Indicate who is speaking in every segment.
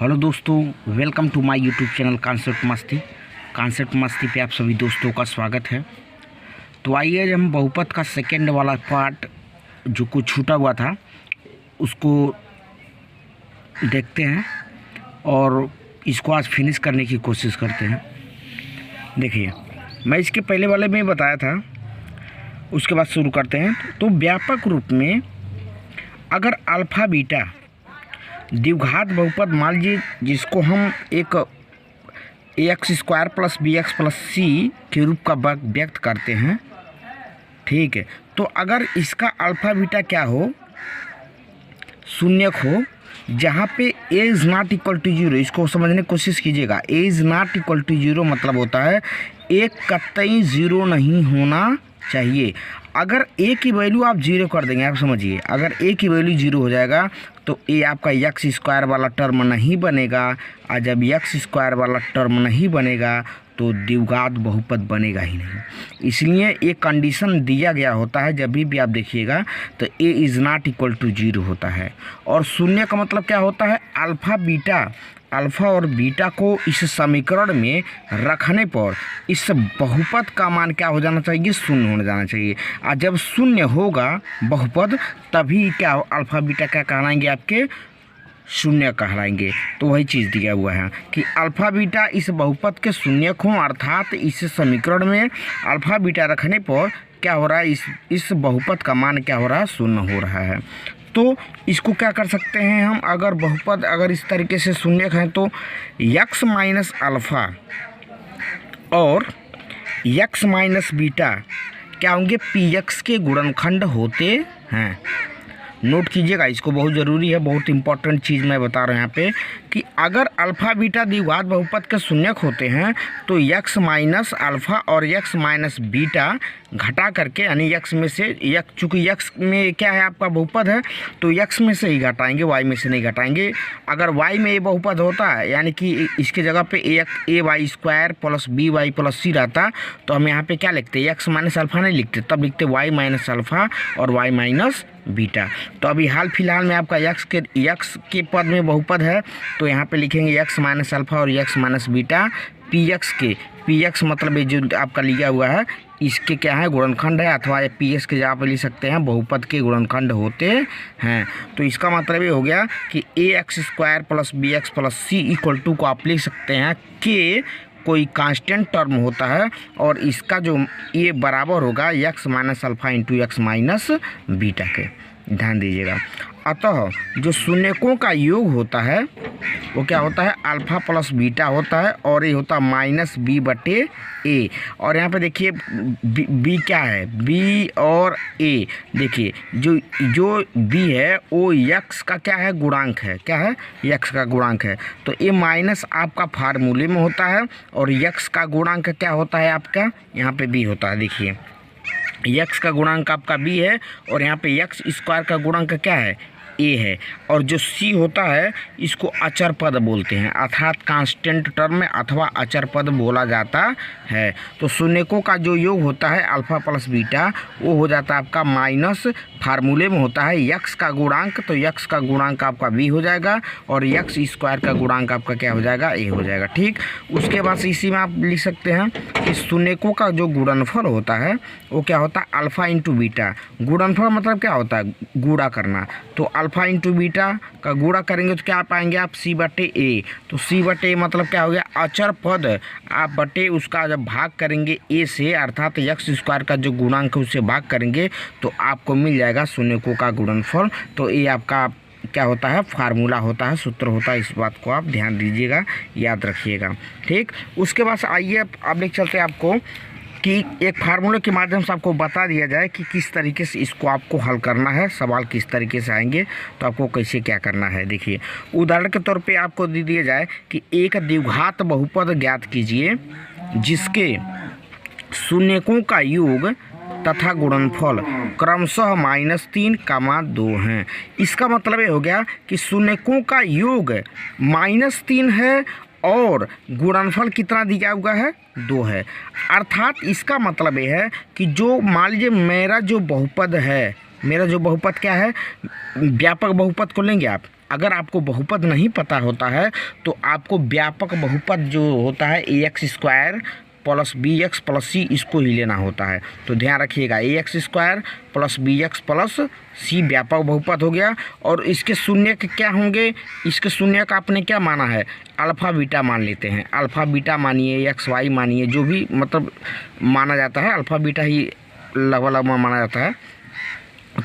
Speaker 1: Hello दोस्तों, welcome to my YouTube channel concept मस्ती पे आप सभी दोस्तों का स्वागत है। तो आइए आज हम बहुपद का सेकेंड वाला पार्ट जो कुछ छूटा हुआ था उसको देखते हैं और इसको आज फिनिश करने की कोशिश करते हैं। देखिए, मैं इसके पहले वाले में बताया था, उसके बाद शुरू करते हैं। तो व्यापक रूप में अगर अल्फ़ा बीटा द्विघात बहुपद मान लीजिए जिसको हम एक ax² plus bx plus c के रूप का व्यक्त करते हैं, ठीक है। तो अगर इसका अल्फ़ा बीटा क्या हो, शून्यक हो, जहाँ पे a is not equal to 0, इसको समझने की कोशिश कीजिएगा। a is not equal to 0 मतलब होता है एक कतई 0 नहीं होना चाहिए। अगर a की वैल्यू आप 0 कर देंगे, आप समझिए, अगर a की वैल्यू 0 हो जाएगा तो a आपका x² वाला टर्म नहीं बनेगा, और जब x² वाला टर्म नहीं बनेगा तो द्विघात बहुपद बनेगा ही नहीं। इसलिए एक कंडीशन दिया गया होता है, जब भी आप देखिएगा तो a is not equal to 0 होता है। और शून्य का मतलब क्या होता है, अल्फ़ा और बीटा को इस समीकरण में रखने पर इस बहुपद का मान क्या हो जाना चाहिए, शून्य हो जाना चाहिए। और जब शून्य होगा बहुपद तभी क्या अल्फ़ा बीटा क्या कहलाएंगे, आपके शून्य कहलाएंगे। तो वही चीज़ दिया हुआ है कि अल्फ़ा बीटा इस बहुपद के शून्यक हों, अर्थात इस समीकरण में अल्फ़ा बीटा रखने पर क्या हो रहा है, इस बहुपद का मान क्या हो रहा है, शून्य हो रहा है। तो इसको क्या कर सकते हैं हम, अगर बहुपद अगर इस तरीके से शून्यक है तो x माइनस अल्फ़ा और x माइनस बीटा क्या होंगे, px के गुणनखंड होते हैं। नोट कीजिएगा, इसको बहुत ज़रूरी है, बहुत इंपॉर्टेंट चीज़ मैं बता रहा हूँ यहाँ पे कि अगर अल्फ़ा बीटा द्विघात बहुपद के शून्यक होते हैं तो x माइनस अल्फ़ा और x माइनस बीटा घटा करके, यानी x में से चूँकि x में क्या है आपका बहुपद है तो x में से ही घटाएंगे, y में से नहीं घटाएंगे। अगर y में ये बहुपद होता है, यानी कि इसके जगह पे ay² plus by plus c रहता तो हम यहाँ पे क्या लिखते, x माइनस अल्फ़ा नहीं लिखते, तब लिखते y माइनस अल्फ़ा और y माइनस बीटा। तो अभी हाल फिलहाल में आपका x के पद में बहुपद है तो यहाँ पे लिखेंगे x माइनस अल्फ़ा और x माइनस बीटा px मतलब ये जो आपका लिया हुआ है इसके क्या है, गुणनखंड है, अथवा px के जगह पे लिख सकते हैं बहुपद के गुणनखंड होते हैं। तो इसका मतलब ये हो गया कि ax² plus bx plus c equal to को आप लिख सकते हैं कि कोई कांस्टेंट टर्म होता है और इसका जो ये बराबर होगा x minus alpha into x minus beta के। ध्यान दीजिएगा, अतः जो शून्यकों का योग होता है वो क्या होता है, अल्फ़ा प्लस बीटा होता है और ये होता है माइनस b बटे a। और यहाँ पे देखिए b क्या है, b और a, देखिए जो b है वो x का क्या है, गुणांक है, क्या है, x का गुणांक है। तो a माइनस आपका फार्मूले में होता है और x का गुणांक क्या होता है आपका, यहाँ पे b होता है। देखिए x का गुणांक आपका b है और यहाँ पे x² का गुणांक क्या है, a है। और जो c होता है इसको अचर पद बोलते हैं, अर्थात कांस्टेंट टर्म अथवा अचर पद बोला जाता है। तो शून्यकों का जो योग होता है अल्फ़ा प्लस बीटा वो हो जाता है आपका माइनस, फार्मूले में होता है x का गुणांक, तो x का गुणांक आपका b हो जाएगा और x² का गुणांक आपका क्या हो जाएगा, a हो जाएगा। ठीक, उसके बाद इसी में आप लिख सकते हैं कि शून्यकों का जो गुणनफल होता है वो क्या होता है, अल्फ़ा इंटू बीटा। गुणनफल मतलब क्या होता है, गुणा करना। तो अल्फ़ा इंटू बीटा का गुणा करेंगे तो क्या पाएंगे आप, c बटे a। तो c बटे a मतलब क्या हो गया, अचर पद आप बटे उसका जब भाग करेंगे a से, अर्थात x² का जो गुणांक है उससे भाग करेंगे तो आपको मिल जाएगा शून्यकों का गुणनफल। तो ये आपका क्या होता है, फार्मूला होता है, सूत्र होता है। इस बात को आप ध्यान दीजिएगा, याद रखिएगा। ठीक, उसके बाद आइए अब लेके चलते हैं आपको कि एक फार्मूले के माध्यम से आपको बता दिया जाए कि किस तरीके से इसको आपको हल करना है, सवाल किस तरीके से आएंगे तो आपको कैसे क्या करना है। देखिए, उदाहरण के तौर पे आपको दे दिया जाए कि एक द्विघात बहुपद ज्ञात कीजिए जिसके शून्यकों का योग तथा गुणनफल क्रमशः -3, 2 हैं। इसका मतलब ये हो गया कि शून्यकों का योग -3 है और गुणनफल कितना दिया हुआ है, 2 है। अर्थात इसका मतलब ये है कि जो मान लीजिए मेरा जो बहुपद है, मेरा जो बहुपद क्या है, व्यापक बहुपद को लेंगे आप, अगर आपको बहुपद नहीं पता होता है तो आपको व्यापक बहुपद जो होता है ax² plus bx plus c इसको ही लेना होता है। तो ध्यान रखिएगा, ax² plus bx plus c व्यापक बहुपद हो गया। और इसके शून्य के क्या होंगे, इसके शून्य का आपने क्या माना है, अल्फ़ा बीटा मान लेते हैं। अल्फ़ा बीटा मानिए, xy मानिए, जो भी मतलब माना जाता है अल्फ़ा बीटा ही लगभग माना जाता है।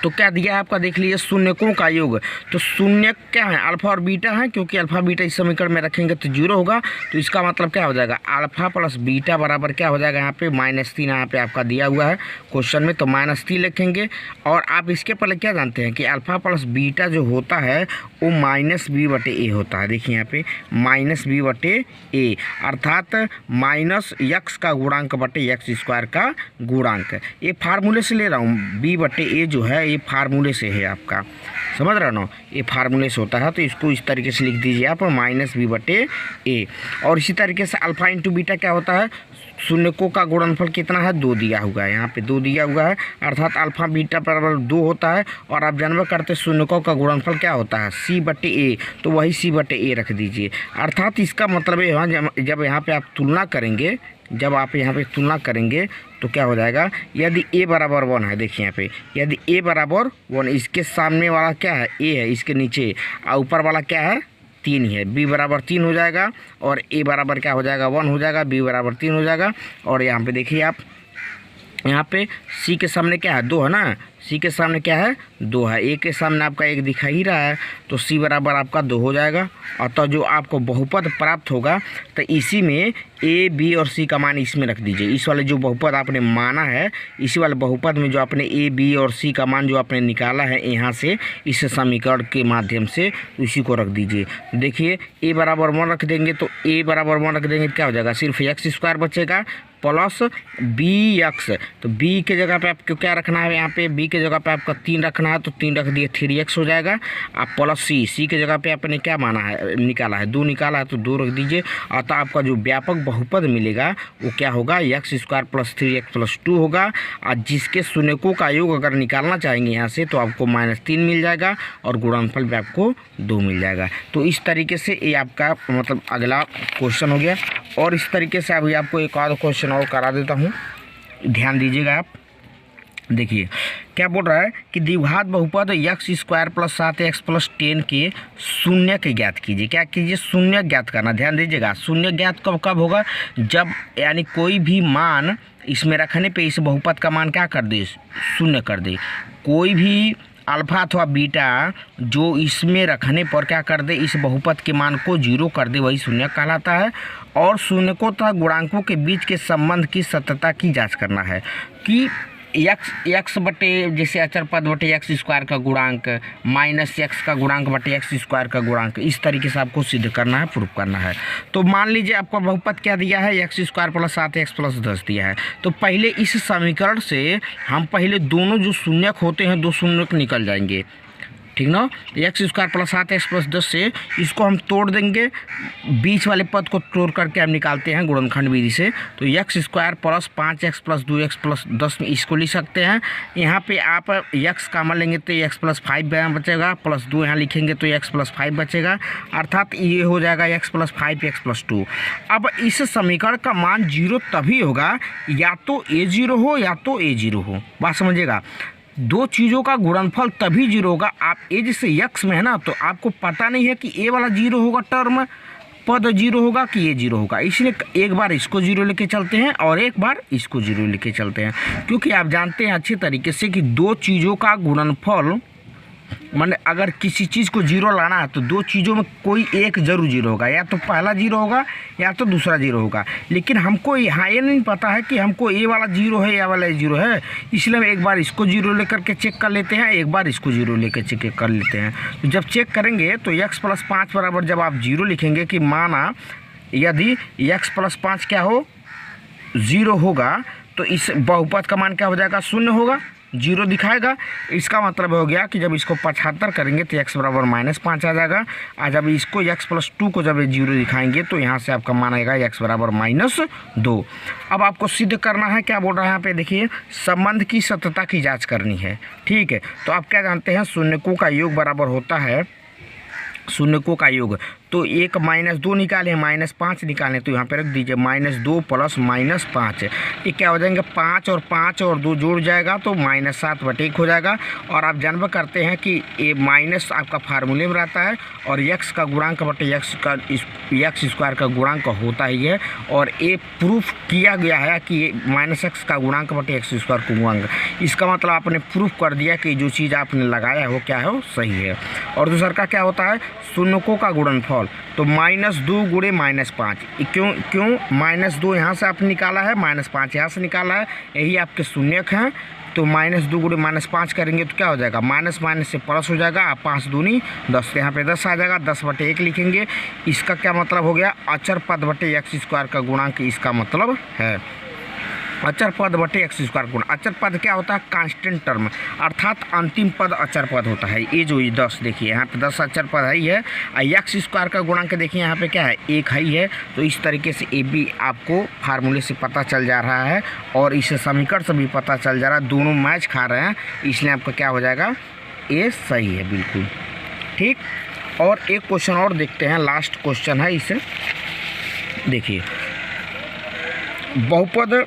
Speaker 1: तो क्या दिया है आपका, देख लीजिए, शून्यकों का योग। तो शून्य क्या है, अल्फ़ा और बीटा है, क्योंकि अल्फ़ा बीटा इस समीकरण में रखेंगे तो 0 होगा। तो इसका मतलब क्या हो जाएगा, अल्फ़ा प्लस बीटा बराबर क्या हो जाएगा, यहाँ पे -3 यहाँ पे आपका दिया हुआ है क्वेश्चन में, तो -3 लिखेंगे। और आप इसके पहले क्या जानते हैं कि अल्फ़ा प्लस बीटा जो होता है वो -b/a होता है। देखिए यहाँ पे -b/a, अर्थात -x का गुणांक बटे x² का गुणांक। ये फार्मूले से ले रहा हूँ, b/a जो है ये फार्मूले से है, आपका समझ रहे हो ना, ये फार्मूले से होता है। तो इसको इस तरीके से लिख दीजिए आप -b/a। और इसी तरीके से अल्फ़ा इंटू बीटा क्या होता है, शून्यकों का गुणनफल कितना है, 2 दिया हुआ है, यहाँ पे 2 दिया हुआ है, अर्थात अल्फ़ा बीटा बराबर 2 होता है। और आप जानवर करते शून्यकों का गुणनफल क्या होता है, c/a, तो वही c/a रख दीजिए। अर्थात इसका मतलब ये है, जब यहाँ पे आप तुलना करेंगे, जब आप यहाँ पे तुलना करेंगे तो क्या हो जाएगा, यदि a बराबर 1 है, देखिए यहाँ पे यदि a बराबर 1, इसके सामने वाला क्या है, a है, इसके नीचे और ऊपर वाला क्या है, 3 ही है, b बराबर 3 हो जाएगा। और a बराबर क्या हो जाएगा, 1 हो जाएगा, b बराबर 3 हो जाएगा। और यहाँ पे देखिए आप, यहाँ पे c के सामने क्या है, 2 है ना, c के सामने क्या है, 2 है, a के सामने आपका 1 दिखा ही रहा है, तो c बराबर आपका 2 हो जाएगा। और तो जो आपको बहुपद प्राप्त होगा तो इसी में a, b और c का मान इसमें रख दीजिए। इस वाले जो बहुपद आपने माना है, इसी वाले बहुपद में जो आपने a, b और c का मान जो आपने निकाला है यहाँ से, इस समीकरण के माध्यम से, इसी को रख दीजिए। देखिए a बराबर 1 रख देंगे, तो a बराबर 1 रख देंगे, क्या हो जाएगा, सिर्फ x² बचेगा प्लस bx। तो b के जगह पे आपको क्या रखना है, यहाँ पे b के जगह पे आपका 3 रखना है, तो 3 रख दिए, 3x हो जाएगा। आप प्लस c के जगह पे आपने क्या माना है, निकाला है, 2 निकाला है, तो 2 रख दीजिए। अतः आपका जो व्यापक बहुपद मिलेगा वो क्या होगा, x² प्लस 3x प्लस 2 होगा। और जिसके शून्यकों का योग अगर निकालना चाहेंगे यहाँ से, तो आपको -3 मिल जाएगा और गुणनफल भी आपको 2 मिल जाएगा। तो इस तरीके से ये आपका मतलब अगला क्वेश्चन हो गया। और इस तरीके से अभी आपको एक और क्वेश्चन और करा देता हूँ, ध्यान दीजिएगा आप। देखिए क्या बोल रहा है कि द्विघात बहुपद x² प्लस 7x प्लस 10 के शून्य के ज्ञात कीजिए। क्या कीजिए, शून्य ज्ञात करना। ध्यान दीजिएगा, शून्य ज्ञात कब कब होगा, जब यानी कोई भी मान इसमें रखने पे इस बहुपद का मान क्या कर दे, शून्य कर दे। कोई भी अल्फ़ा अथवा बीटा जो इसमें रखने पर क्या कर दे, इस बहुपद के मान को 0 कर दे, वही शून्य कहलाता है। और शून्यकों तथा गुणांकों के बीच के संबंध की सत्यता की जांच करना है कि x बटे जैसे अचर पद बटे x² का गुणांक -x का गुणांक बटे x² का गुणांक, इस तरीके से आपको सिद्ध करना है, प्रूफ करना है। तो मान लीजिए आपका बहुपद क्या दिया है, x² प्लस 7x प्लस 10 दिया है। तो पहले इस समीकरण से हम पहले दोनों जो शून्यक होते हैं, 2 शून्यक निकल जाएंगे, ठीक ना। x² प्लस 7x प्लस 10 से इसको हम तोड़ देंगे, बीच वाले पद को तोड़ करके हम निकालते हैं गुणनखंड विधि से। तो x² plus 5x plus 2x plus 10 में इसको लिख सकते हैं। यहाँ पे आप x कॉमन लेंगे तो x प्लस 5 बचेगा, प्लस 2 यहाँ लिखेंगे तो x प्लस 5 बचेगा, अर्थात ये हो जाएगा x प्लस 5 x प्लस 2। अब इस समीकरण का मान 0 तभी होगा या तो a 0 हो या तो a 0 हो। बात समझिएगा, 2 चीज़ों का गुणनफल तभी 0 होगा। आप ए जैसे x में है ना, तो आपको पता नहीं है कि ए वाला 0 होगा, टर्म पद 0 होगा कि ये 0 होगा, इसलिए एक बार इसको 0 लेके चलते हैं और एक बार इसको 0 लेके चलते हैं। क्योंकि आप जानते हैं अच्छी तरीके से कि 2 चीज़ों का गुणनफल माने अगर किसी चीज़ को 0 लाना है तो 2 चीज़ों में कोई एक जरूर 0 होगा, या तो पहला 0 होगा या तो दूसरा 0 होगा। लेकिन हमको यहाँ ये नहीं पता है कि हमको ए वाला 0 है या वाला 0 है, इसलिए हम एक बार इसको 0 लेकर के चेक कर लेते हैं, एक बार इसको 0 लेकर चेक कर लेते हैं। तो जब चेक करेंगे तो x प्लस 5 बराबर जब आप 0 लिखेंगे कि माना यदि x प्लस 5 क्या हो 0 होगा, तो इस बहुपद का मान क्या हो जाएगा, 0 होगा, 0 दिखाएगा। इसका मतलब हो गया कि जब इसको 75 करेंगे तो x बराबर -5 आ जाएगा। और जब इसको x प्लस 2 को जब 0 दिखाएंगे तो यहाँ से आपका मान आएगा x बराबर -2। अब आपको सिद्ध करना है, क्या बोल रहा है यहाँ पे देखिए, संबंध की सत्यता की जांच करनी है, ठीक है। तो आप क्या जानते हैं, शून्यकों का योग बराबर होता है शून्यकों का योग। तो एक -2 निकालें, -5 निकालें, तो यहाँ पे रख दीजिए -2 + -5, ये क्या हो जाएंगे 5 और 5 और 2 जुड़ जाएगा तो -7/1 हो जाएगा। और आप जानना करते हैं कि ये माइनस आपका फार्मूले में रहता है और x का गुणांक बटे x स्क्वायर का गुणांक होता ही है। और ये प्रूफ किया गया है कि ये -x का गुणांक बटे x स्क्वायर का गुणांक, इसका मतलब आपने प्रूफ कर दिया कि जो चीज़ आपने लगाया है वो क्या है, वो सही है। और दूसरा का क्या होता है शून्यकों का गुणनफल, तो -2 × -5, क्यों -2 यहाँ से आपने निकाला है, -5 यहाँ से निकाला है, यही आपके शून्यक हैं। तो -2 × -5 करेंगे तो क्या हो जाएगा, माइनस से प्लस हो जाएगा, 5 दूनी 10, यहाँ पे 10 आ जाएगा, 10/1 लिखेंगे। इसका क्या मतलब हो गया, अचर पद बटे x स्क्वायर का गुणांक, इसका मतलब है अचर पद बटे x स्क्वायर गुण। अचर पद क्या होता है, कांस्टेंट टर्म, अर्थात अंतिम पद अचर पद होता है। ये जो 10 देखिए यहाँ पे 10 अचर पद ही है। x स्क्वायर का गुणांक देखिए यहाँ पे क्या है, 1 ही है। तो इस तरीके से ये भी आपको फार्मूले से पता चल जा रहा है और इस समीकरण से भी पता चल जा रहा है, दोनों मैच खा रहे हैं, इसलिए आपका क्या हो जाएगा, ये सही है बिल्कुल ठीक। और एक क्वेश्चन और देखते हैं, लास्ट क्वेश्चन है, इसे देखिए। बहुपद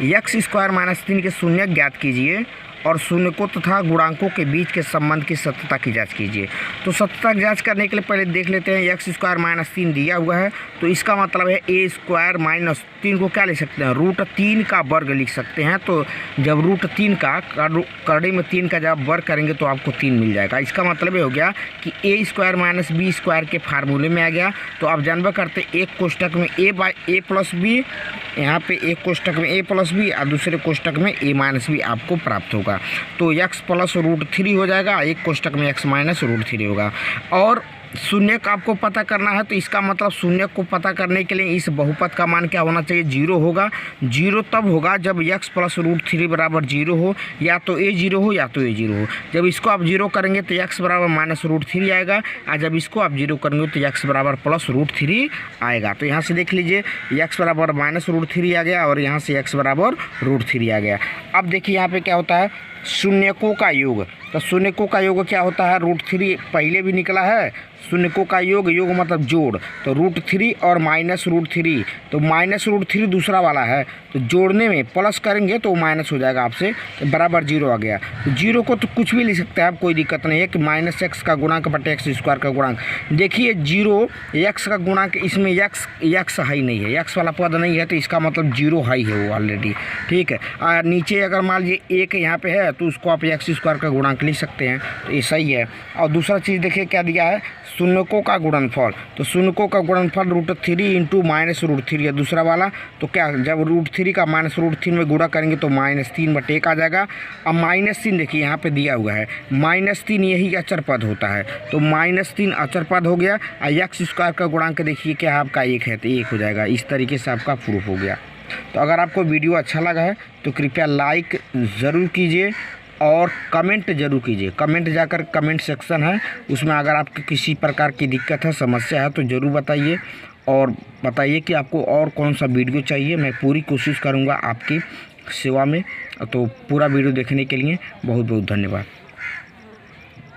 Speaker 1: x स्क्वायर -3 के शून्यक ज्ञात कीजिए और शून्यकों तथा गुणांकों के बीच के संबंध की सत्यता की जांच कीजिए। तो सत्यता की जांच करने के लिए पहले देख लेते हैं, x स्क्वायर -3 दिया हुआ है, तो इसका मतलब है a स्क्वायर -3 को क्या लिख सकते हैं, √3 का वर्ग लिख सकते हैं। तो जब √3 का करड़ी में 3 का जब वर्ग करेंगे तो आपको 3 मिल जाएगा। इसका मतलब ये हो गया कि a स्क्वायर -b स्क्वायर के फार्मूले में आ गया। तो आप जानबा करते एक कोष्टक में a + b, यहाँ पे एक कोष्टक में a + b और दूसरे कोष्टक में a - b आपको प्राप्त होगा। तो x + √3 हो जाएगा, एक कोष्टक में x - √3 होगा। और शून्यक आपको पता करना है, तो इसका मतलब शून्यक को पता करने के लिए इस बहुपद का मान क्या होना चाहिए, 0 होगा। 0 तब होगा जब x + √3 बराबर 0 हो, या तो a 0 हो या तो a 0 हो। जब इसको आप 0 करेंगे तो x बराबर -√3 आएगा, और जब इसको आप 0 करेंगे तो x बराबर +√3 आएगा। तो यहाँ से देख लीजिए x बराबर -√3 आ गया और यहाँ से x बराबर √3 आ गया। अब देखिए यहाँ पे क्या होता है, शून्यकों का योग। तो शून्यकों का योग क्या होता है, √3 पहले भी निकला है। शून्यकों का योग मतलब जोड़, तो √3 और -√3, तो -√3 दूसरा वाला है, तो जोड़ने में प्लस करेंगे तो माइनस हो जाएगा आपसे, तो बराबर 0 आ गया। तो 0 को तो कुछ भी लिख सकते हैं आप, कोई दिक्कत नहीं है कि -x का गुणांक बटे x स्क्वायर का गुणांक। देखिए 0 x का गुणांक, इसमें x हाई नहीं है, x वाला पद नहीं है, तो इसका मतलब 0 हाई है वो ऑलरेडी, ठीक है। और नीचे अगर मान लीजिए 1 यहाँ पे है तो उसको आप x स्क्वायर का गुणांक लिख सकते हैं, तो ये सही है। और दूसरा चीज़ देखिए क्या दिया है, शून्यकों का गुणनफल। तो शून्यकों का गुणनफल √3 × -√3 है दूसरा वाला। तो क्या, जब √3 का -√3 में गुणा करेंगे तो -3/1 आ जाएगा। अब -3 देखिए यहाँ पे दिया हुआ है, -3 यही अचर पद होता है, तो -3 अचर पद हो गया। और x स्क्वायर का गुणांक देखिए क्या आपका 1 है, तो 1 हो जाएगा। इस तरीके से आपका प्रूफ हो गया। तो अगर आपको वीडियो अच्छा लगा है तो कृपया लाइक ज़रूर कीजिए और कमेंट जरूर कीजिए। कमेंट जाकर कमेंट सेक्शन है, उसमें अगर आपको किसी प्रकार की दिक्कत है, समस्या है तो ज़रूर बताइए, और बताइए कि आपको और कौन सा वीडियो चाहिए। मैं पूरी कोशिश करूँगा आपकी सेवा में। तो पूरा वीडियो देखने के लिए बहुत बहुत धन्यवाद।